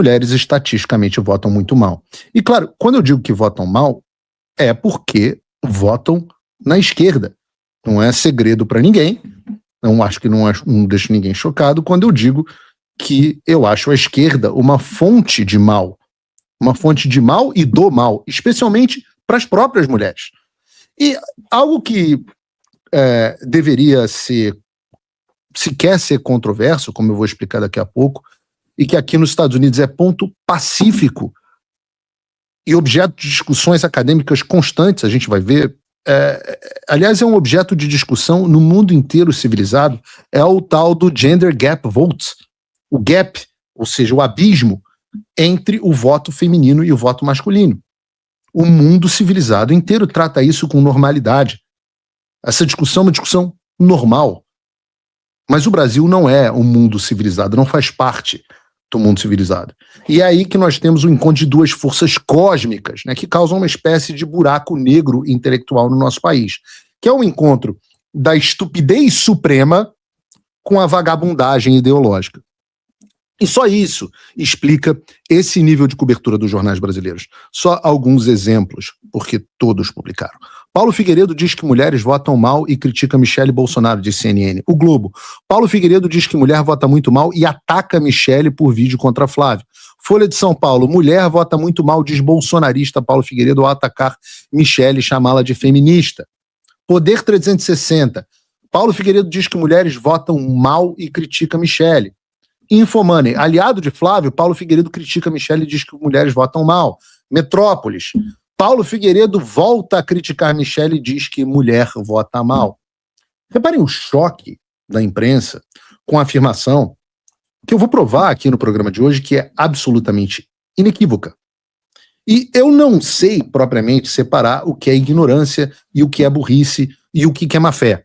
mulheres estatisticamente votam muito mal. E claro, quando eu digo que votam mal, é porque votam na esquerda. Não é segredo para ninguém. Não acho que não deixo ninguém chocado quando eu digo que eu acho a esquerda uma fonte de mal. Uma fonte de mal e do mal, especialmente para as próprias mulheres. E algo que deveria ser, se quer ser controverso, como eu vou explicar daqui a pouco, e que aqui nos Estados Unidos é ponto pacífico e objeto de discussões acadêmicas constantes, a gente vai ver. Aliás, é um objeto de discussão no mundo inteiro civilizado, é o tal do gender gap votes. O gap, ou seja, o abismo entre o voto feminino e o voto masculino. O mundo civilizado inteiro trata isso com normalidade. Essa discussão é uma discussão normal. Mas o Brasil não é um mundo civilizado, não faz parte do mundo civilizado. E é aí que nós temos o encontro de duas forças cósmicas, né, que causam uma espécie de buraco negro intelectual no nosso país, que é o encontro da estupidez suprema com a vagabundagem ideológica. E só isso explica esse nível de cobertura dos jornais brasileiros. Só alguns exemplos, porque todos publicaram. Paulo Figueiredo diz que mulheres votam mal e critica Michele Bolsonaro, de CNN. O Globo. Paulo Figueiredo diz que mulher vota muito mal e ataca Michele por vídeo contra Flávio. Folha de São Paulo. Mulher vota muito mal, diz bolsonarista Paulo Figueiredo ao atacar Michele e chamá-la de feminista. Poder 360. Paulo Figueiredo diz que mulheres votam mal e critica Michele. Infomoney, aliado de Flávio, Paulo Figueiredo critica Michele e diz que mulheres votam mal. Metrópolis, Paulo Figueiredo volta a criticar Michele e diz que mulher vota mal. Reparem o choque da imprensa com a afirmação que eu vou provar aqui no programa de hoje que é absolutamente inequívoca. E eu não sei propriamente separar o que é ignorância e o que é burrice e o que é má fé.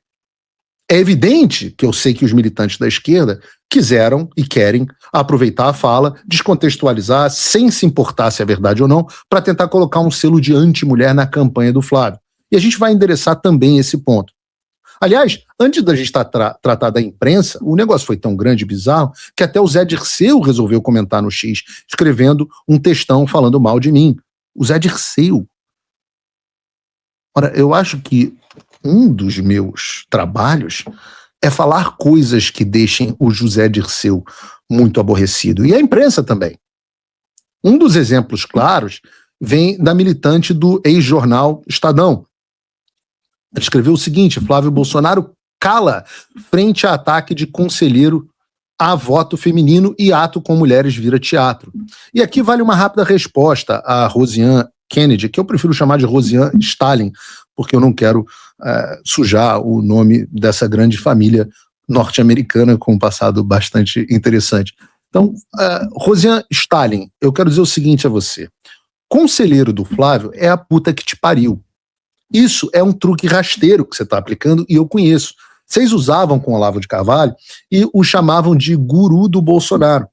É evidente que eu sei que os militantes da esquerda quiseram e querem aproveitar a fala, descontextualizar, sem se importar se é verdade ou não, para tentar colocar um selo de anti-mulher na campanha do Flávio. E a gente vai endereçar também esse ponto. Aliás, antes da gente tratar da imprensa, o negócio foi tão grande e bizarro que até o Zé Dirceu resolveu comentar no X, escrevendo um textão falando mal de mim. O Zé Dirceu. Ora, eu acho que um dos meus trabalhos é falar coisas que deixem o José Dirceu muito aborrecido. E a imprensa também. Um dos exemplos claros vem da militante do ex-jornal Estadão. Ela escreveu o seguinte: Flávio Bolsonaro cala frente a ataque de conselheiro a voto feminino e ato com mulheres vira teatro. E aqui vale uma rápida resposta a Rosiane Kennedy, que eu prefiro chamar de Rosiane Stalin, porque eu não quero sujar o nome dessa grande família norte-americana com um passado bastante interessante. Então, Rosiane Stalin, eu quero dizer o seguinte a você. Conselheiro do Flávio é a puta que te pariu. Isso é um truque rasteiro que você está aplicando e eu conheço. Vocês usavam com o Olavo de Carvalho e o chamavam de guru do Bolsonaro.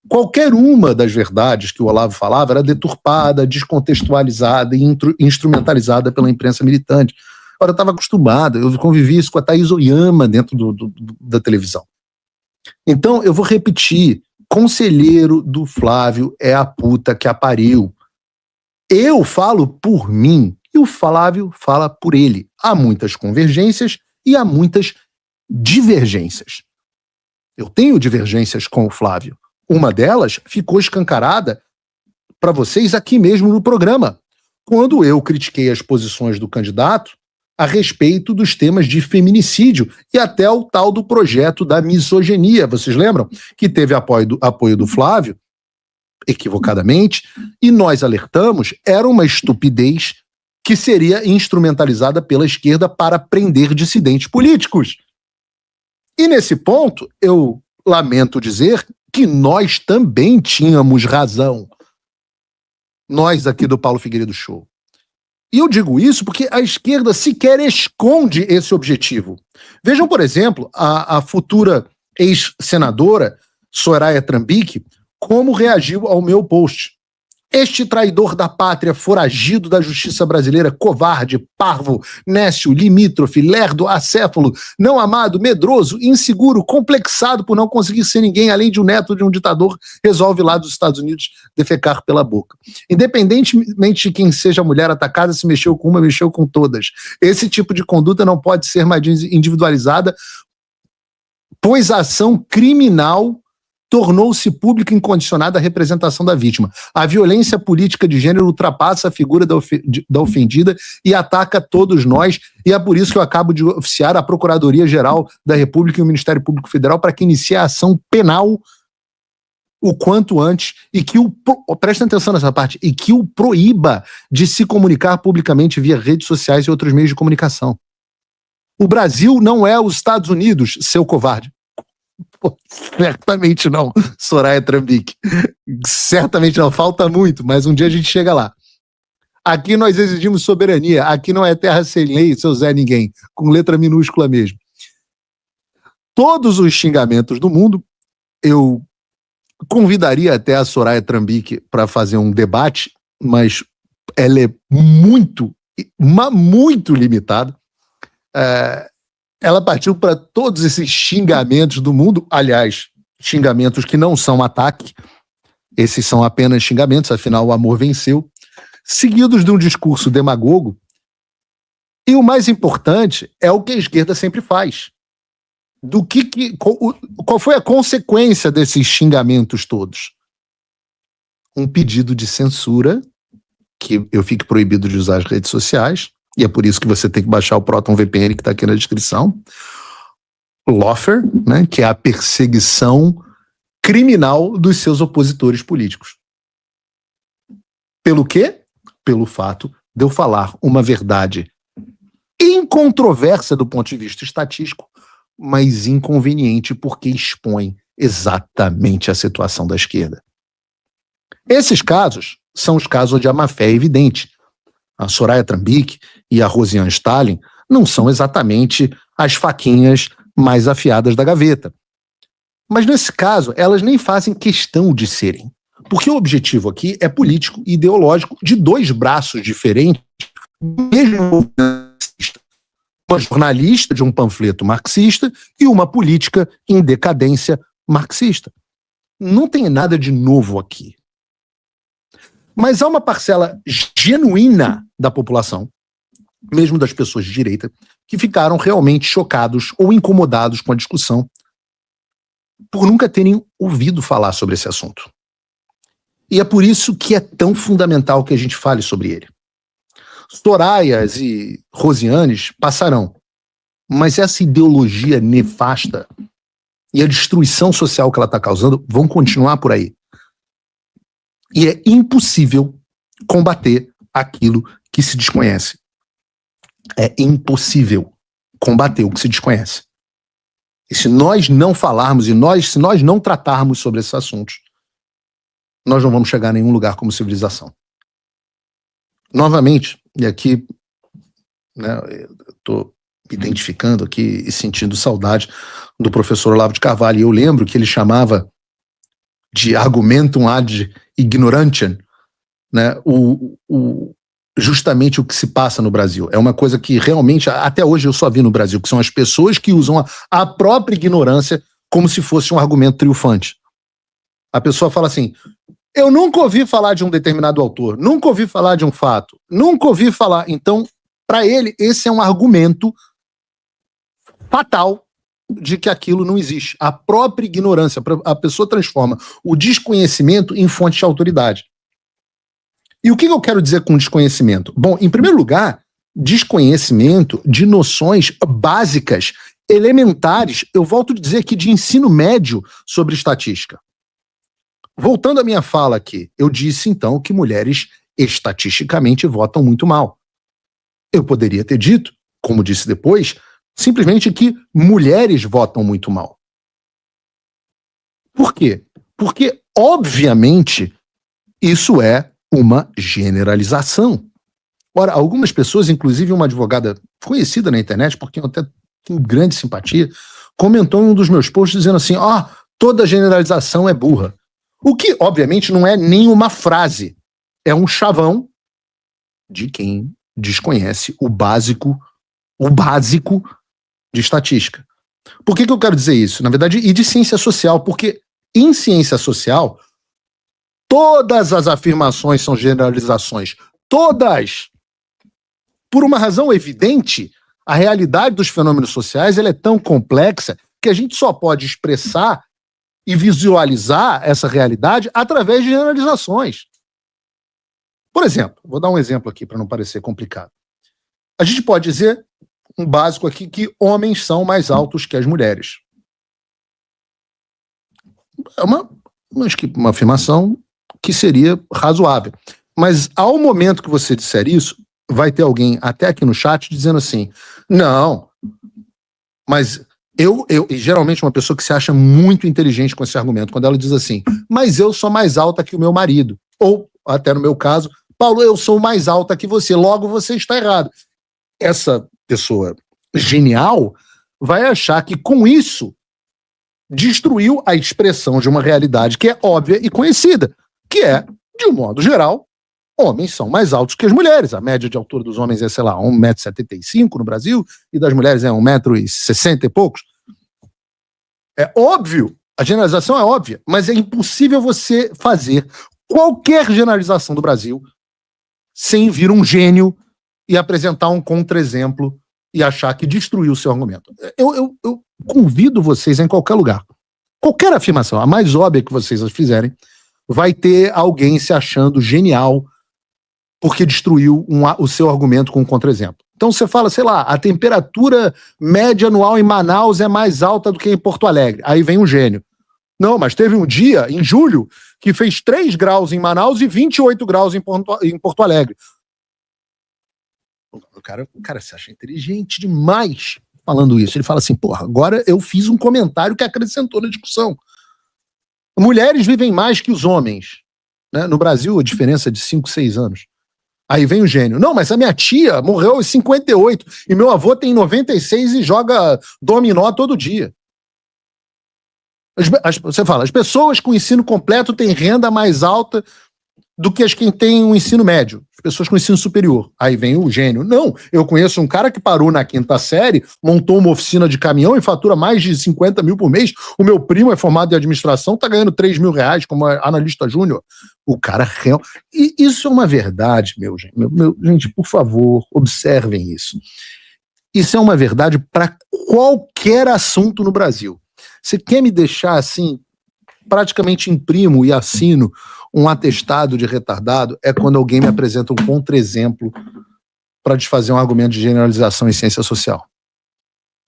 Qualquer uma das verdades que o Olavo falava era deturpada, descontextualizada e instrumentalizada pela imprensa militante. Ora, eu estava acostumado, eu convivi isso com a Thaís Oyama dentro da televisão. Então, eu vou repetir, conselheiro do Flávio é a puta que a pariu. Eu falo por mim e o Flávio fala por ele. Há muitas convergências e há muitas divergências. Eu tenho divergências com o Flávio. Uma delas ficou escancarada para vocês aqui mesmo no programa, quando eu critiquei as posições do candidato a respeito dos temas de feminicídio e até o tal do projeto da misoginia. Vocês lembram? Que teve apoio do Flávio, equivocadamente, e nós alertamos, era uma estupidez que seria instrumentalizada pela esquerda para prender dissidentes políticos. E nesse ponto, eu lamento dizer que nós também tínhamos razão. Nós aqui do Paulo Figueiredo Show. E eu digo isso porque a esquerda sequer esconde esse objetivo. Vejam, por exemplo, a futura ex-senadora Soraya Trambicki, como reagiu ao meu post. Este traidor da pátria, foragido da justiça brasileira, covarde, parvo, nécio, limítrofe, lerdo, acéfalo, não amado, medroso, inseguro, complexado por não conseguir ser ninguém além de um neto de um ditador, resolve lá dos Estados Unidos defecar pela boca. Independentemente de quem seja a mulher atacada, se mexeu com uma, mexeu com todas. Esse tipo de conduta não pode ser mais individualizada, pois a ação criminal tornou-se pública e incondicionada a representação da vítima. A violência política de gênero ultrapassa a figura da ofendida e ataca todos nós, e é por isso que eu acabo de oficiar a Procuradoria-Geral da República e o Ministério Público Federal para que inicie a ação penal o quanto antes e que presta atenção nessa parte, e que o proíba de se comunicar publicamente via redes sociais e outros meios de comunicação. O Brasil não é os Estados Unidos, seu covarde. Pô, certamente não, Soraya Trumbique. Certamente não, falta muito, mas um dia a gente chega lá. Aqui nós exigimos soberania, aqui não é terra sem lei, seu Zé Ninguém, com letra minúscula mesmo. Todos os xingamentos do mundo, eu convidaria até a Soraya Trumbique para fazer um debate, mas ela é muito limitada. Ela partiu para todos esses xingamentos do mundo, aliás, xingamentos que não são ataque, esses são apenas xingamentos, afinal o amor venceu, seguidos de um discurso demagogo, e o mais importante é o que a esquerda sempre faz. Qual foi a consequência desses xingamentos todos? Um pedido de censura, que eu fique proibido de usar as redes sociais, e é por isso que você tem que baixar o Proton VPN que está aqui na descrição. Lawfare, né, que é a perseguição criminal dos seus opositores políticos. Pelo quê? Pelo fato de eu falar uma verdade incontroversa do ponto de vista estatístico, mas inconveniente porque expõe exatamente a situação da esquerda. Esses casos são os casos onde a má-fé é evidente. A Soraya Trumbique e a Rosiane Stalin não são exatamente as faquinhas mais afiadas da gaveta. Mas nesse caso, elas nem fazem questão de serem. Porque o objetivo aqui é político e ideológico de dois braços diferentes, mesmo uma jornalista de um panfleto marxista e uma política em decadência marxista. Não tem nada de novo aqui. Mas há uma parcela genuína da população, mesmo das pessoas de direita, que ficaram realmente chocados ou incomodados com a discussão por nunca terem ouvido falar sobre esse assunto. E é por isso que é tão fundamental que a gente fale sobre ele. Sorayas e Rosianes passarão, mas essa ideologia nefasta e a destruição social que ela está causando vão continuar por aí. E é impossível combater aquilo que se desconhece. É impossível combater o que se desconhece. E se nós não falarmos, se nós não tratarmos sobre esses assuntos, nós não vamos chegar a nenhum lugar como civilização. Novamente, e aqui, né, eu estou me identificando aqui e sentindo saudade do professor Olavo de Carvalho, e eu lembro que ele chamava de argumentum ad ignorantiam, né, justamente o que se passa no Brasil. É uma coisa que realmente, até hoje eu só vi no Brasil, que são as pessoas que usam a própria ignorância como se fosse um argumento triunfante. A pessoa fala assim, eu nunca ouvi falar de um determinado autor, nunca ouvi falar de um fato, nunca ouvi falar. Então, para ele, esse é um argumento fatal de que aquilo não existe. A própria ignorância, a pessoa transforma o desconhecimento em fonte de autoridade. E o que eu quero dizer com desconhecimento? Bom, em primeiro lugar, desconhecimento de noções básicas, elementares, eu volto a dizer aqui, de ensino médio sobre estatística. Voltando à minha fala aqui, eu disse então que mulheres estatisticamente votam muito mal. Eu poderia ter dito, como disse depois, simplesmente que mulheres votam muito mal. Por quê? Porque, obviamente, isso é uma generalização. Ora, algumas pessoas, inclusive uma advogada conhecida na internet, porque eu até tenho grande simpatia, comentou em um dos meus posts dizendo assim, toda generalização é burra. O que, obviamente, não é nenhuma frase. é um chavão de quem desconhece o básico de estatística. Por que eu quero dizer isso? Na verdade, e de ciência social, porque em ciência social, todas as afirmações são generalizações. Todas! Por uma razão evidente, a realidade dos fenômenos sociais ela é tão complexa que a gente só pode expressar e visualizar essa realidade através de generalizações. Por exemplo, vou dar um exemplo aqui para não parecer complicado. A gente pode dizer, um básico aqui, que homens são mais altos que as mulheres. É uma afirmação que seria razoável. Mas ao momento que você disser isso, vai ter alguém até aqui no chat dizendo assim, não, mas e geralmente uma pessoa que se acha muito inteligente com esse argumento, quando ela diz assim, mas eu sou mais alta que o meu marido, ou até no meu caso, Paulo, eu sou mais alta que você, logo você está errado. Essa pessoa genial vai achar que com isso destruiu a expressão de uma realidade que é óbvia e conhecida, que é, de um modo geral, homens são mais altos que as mulheres. A média de altura dos homens é, sei lá, 1,75 m no Brasil, e das mulheres é 1,60 m e poucos. É óbvio, a generalização é óbvia, mas é impossível você fazer qualquer generalização do Brasil sem vir um gênio e apresentar um contra-exemplo e achar que destruiu o seu argumento. Eu convido vocês em qualquer lugar. Qualquer afirmação, a mais óbvia que vocês fizerem, vai ter alguém se achando genial porque destruiu o seu argumento com um contra-exemplo. Então você fala, sei lá, a temperatura média anual em Manaus é mais alta do que em Porto Alegre. Aí vem um gênio. Não, mas teve um dia, em julho, que fez 3 graus em Manaus e 28 graus em Porto Alegre. O cara se acha inteligente demais falando isso. Ele fala assim, porra, agora eu fiz um comentário que acrescentou na discussão. Mulheres vivem mais que os homens. Né? No Brasil, a diferença é de 5, 6 anos. Aí vem o gênio. Não, mas a minha tia morreu aos 58 e meu avô tem 96 e joga dominó todo dia. Você fala, as pessoas com ensino completo têm renda mais alta do que as que têm um ensino médio. As pessoas com ensino superior. Aí vem o gênio. Não, eu conheço um cara que parou na 5ª série, montou uma oficina de caminhão e fatura mais de 50 mil por mês. O meu primo é formado em administração, tá ganhando 3 mil reais como analista júnior. O cara real. E isso é uma verdade, gente, por favor, observem isso. Isso é uma verdade para qualquer assunto no Brasil. Você quer me deixar assim, praticamente imprimo e assino um atestado de retardado, é quando alguém me apresenta um contra-exemplo para desfazer um argumento de generalização em ciência social.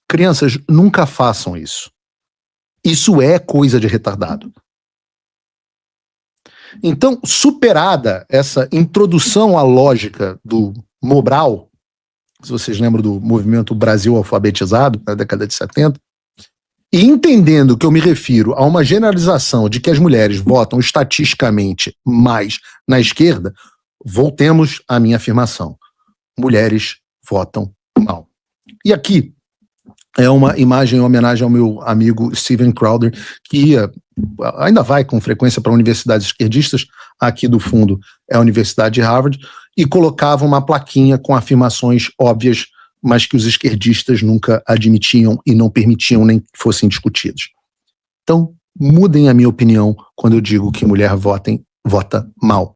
Crianças, nunca façam isso. Isso é coisa de retardado. Então, superada essa introdução à lógica do Mobral, se vocês lembram do movimento Brasil Alfabetizado, na década de 70, e entendendo que eu me refiro a uma generalização de que as mulheres votam estatisticamente mais na esquerda, voltemos à minha afirmação. Mulheres votam mal. E aqui é uma imagem em homenagem ao meu amigo Steven Crowder, que ainda vai com frequência para universidades esquerdistas, aqui do fundo é a Universidade de Harvard, e colocava uma plaquinha com afirmações óbvias, mas que os esquerdistas nunca admitiam e não permitiam nem que fossem discutidos. Então, mudem a minha opinião quando eu digo que mulher vota mal.